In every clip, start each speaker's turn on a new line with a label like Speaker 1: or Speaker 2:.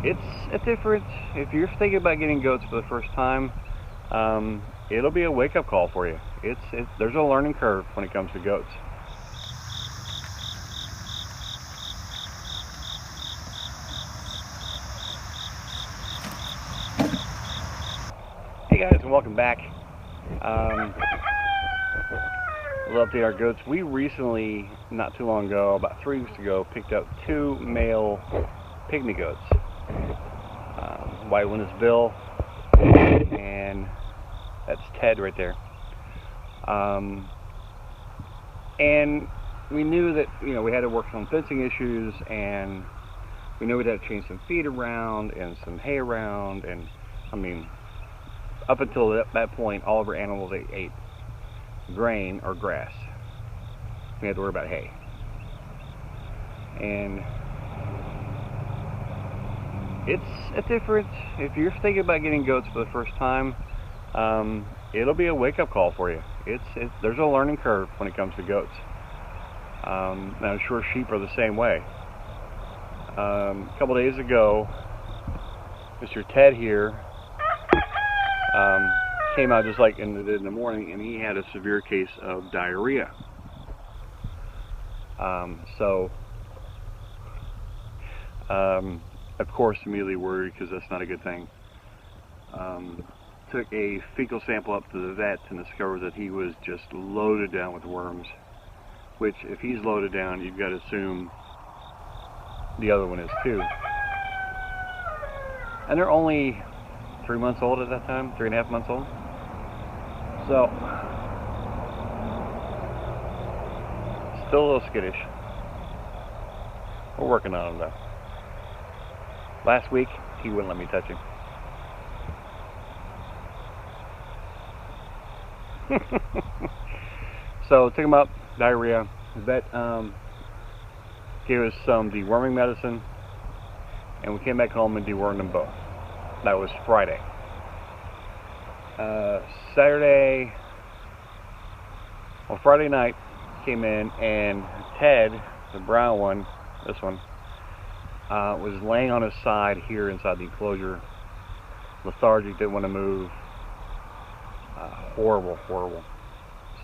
Speaker 1: It's a different, if you're thinking about getting goats for the first time, it'll be a wake-up call for you. There's a learning curve when it comes to goats. Hey guys, and welcome back. We'll update our goats. We recently, not too long ago, about 3 weeks ago, picked up 2 male pygmy goats. White one is Bill, and that's Ted right there. And we knew that, we had to work on fencing issues, and we knew we'd have to change some feed around and some hay around, and up until that point, all of our animals ate grain or grass. We had to worry about hay. And it's a different, if you're thinking about getting goats for the first time, it'll be a wake-up call for you. There's a learning curve when it comes to goats. And I'm sure sheep are the same way. A couple days ago, Mr. Ted here came out just like in the morning, and he had a severe case of diarrhea. Of course, immediately worried, because that's not a good thing. Took a fecal sample up to the vet and discovered that he was just loaded down with worms, which if he's loaded down, you've got to assume the other one is too. And they're only 3 months old at that time, 3.5 months old. So, still a little skittish. We're working on him though. Last week, he wouldn't let me touch him. So, took him up, diarrhea. The vet gave us some deworming medicine, and we came back home and dewormed them both. That was Friday. Friday night, came in, and Ted, the brown one, this one, was laying on his side here inside the enclosure, lethargic, didn't want to move. Horrible.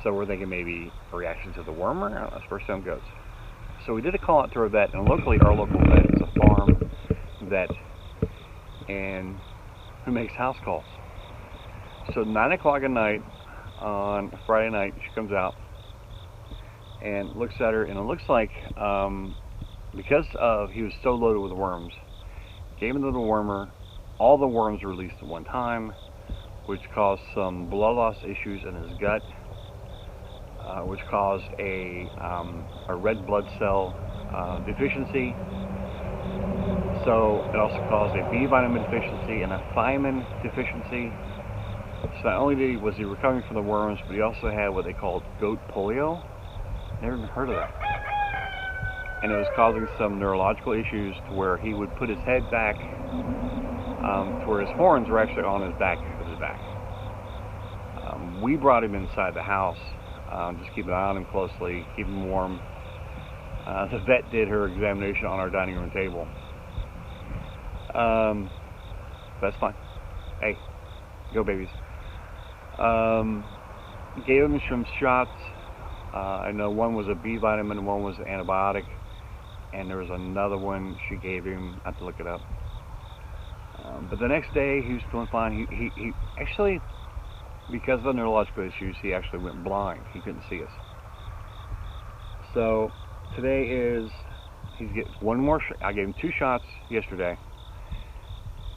Speaker 1: So we're thinking maybe a reaction to the wormer. I don't know, it's first time goats. So we did a call out to our vet, and luckily our local vet is a farm vet, and who makes house calls. So 9 o'clock at night on Friday night, she comes out and looks at her, and it looks like because he was so loaded with worms, gave him the wormer. All the worms were released at one time, which caused some blood loss issues in his gut, which caused a red blood cell deficiency. So it also caused a B vitamin deficiency and a thiamine deficiency. So not only was he recovering from the worms, but he also had what they called goat polio. Never even heard of that. And it was causing some neurological issues to where he would put his head back, to where his horns were actually on his back. We brought him inside the house, just keep an eye on him closely, keep him warm. The vet did her examination on our dining room table. That's fine. Hey, go babies. Gave him some shots. I know one was a B vitamin, one was an antibiotic, and there was another one she gave him. I have to look it up. But the next day he was feeling fine. He actually, because of the neurological issues, he actually went blind. He couldn't see us. So today he gets one more shot. I gave him 2 shots yesterday,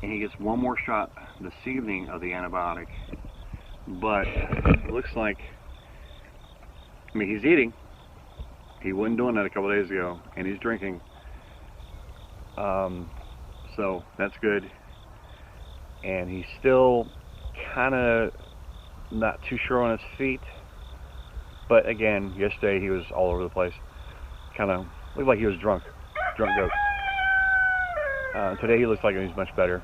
Speaker 1: and he gets one more shot this evening of the antibiotic. But it looks like, he's eating. He wasn't doing that a couple days ago, and he's drinking. So that's good. And he's still kind of not too sure on his feet. But again, yesterday he was all over the place. Kind of looked like he was drunk goat. Today he looks like he's much better.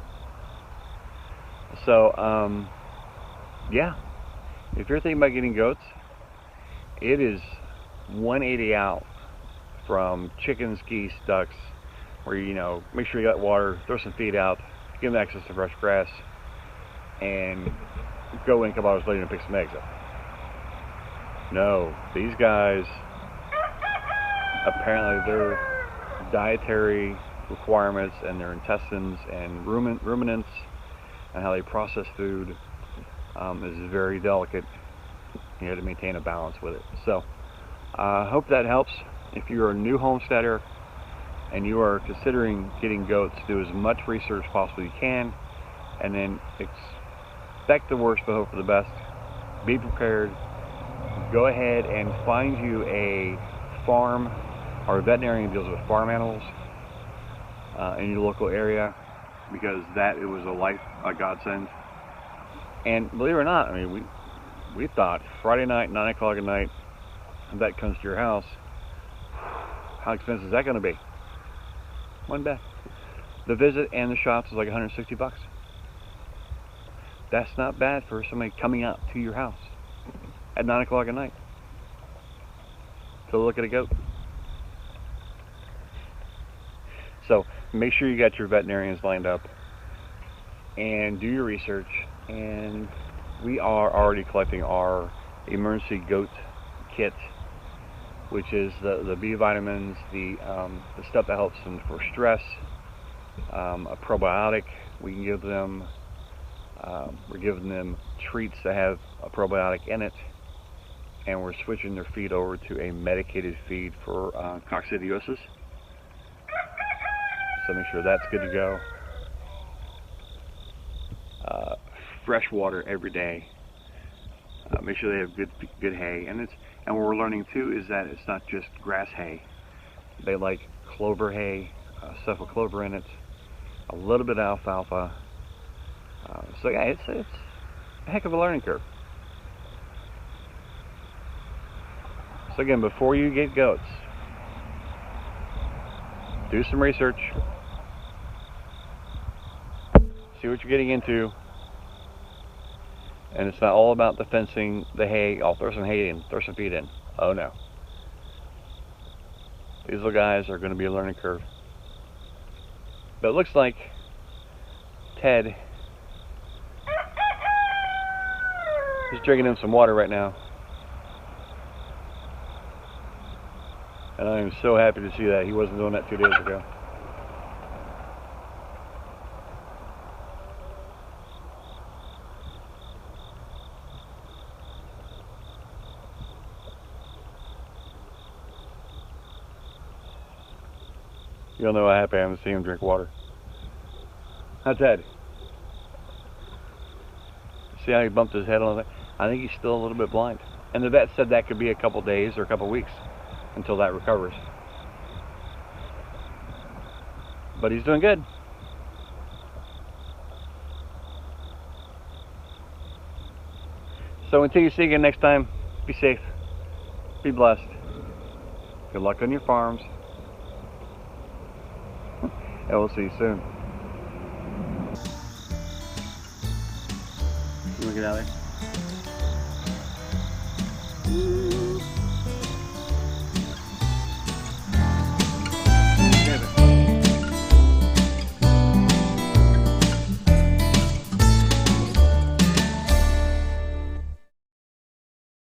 Speaker 1: So, yeah, if you're thinking about getting goats, it is 180 out from chickens, geese, ducks, where you know, make sure you got water, throw some feed out, give them access to fresh grass, and go in a couple hours later and pick some eggs up. No, these guys, apparently their dietary requirements and their intestines and ruminants and how they process food is very delicate. You have to maintain a balance with it. So I hope that helps. If you're a new homesteader and you are considering getting goats, do as much research as possible you can, and then expect the worst but hope for the best. Be prepared. Go ahead and find you a farm or a veterinarian who deals with farm animals in your local area, because that it was a godsend. And believe it or not, I mean, we thought Friday night, 9 o'clock at night, a vet comes to your house. How expensive is that going to be? One bet. The visit and the shots is like $160. That's not bad for somebody coming out to your house at 9 o'clock at night to look at a goat. So make sure you got your veterinarians lined up and do your research. And we are already collecting our emergency goat kit, which is the B vitamins, the stuff that helps them for stress, a probiotic we can give them. We're giving them treats that have a probiotic in it, and we're switching their feed over to a medicated feed for coccidiosis. So make sure that's good to go. Fresh water every day. Make sure they have good hay, and what we're learning too is that it's not just grass hay. They like clover hay, stuff with clover in it, a little bit of alfalfa. So yeah, it's a heck of a learning curve. So again, before you get goats, do some research, see what you're getting into. And it's not all about the fencing, the hay. I'll throw some hay in, throw some feed in. Oh no. These little guys are going to be a learning curve. But it looks like Ted is drinking in some water right now. And I am so happy to see that. He wasn't doing that 2 days ago. You'll know how happy I am to see him drink water. How's Ted? See how he bumped his head on that? I think he's still a little bit blind. And the vet said that could be a couple days or a couple weeks until that recovers. But he's doing good. So until you see you again next time, be safe, be blessed. Good luck on your farms. And we'll see you soon. You wanna get out of there?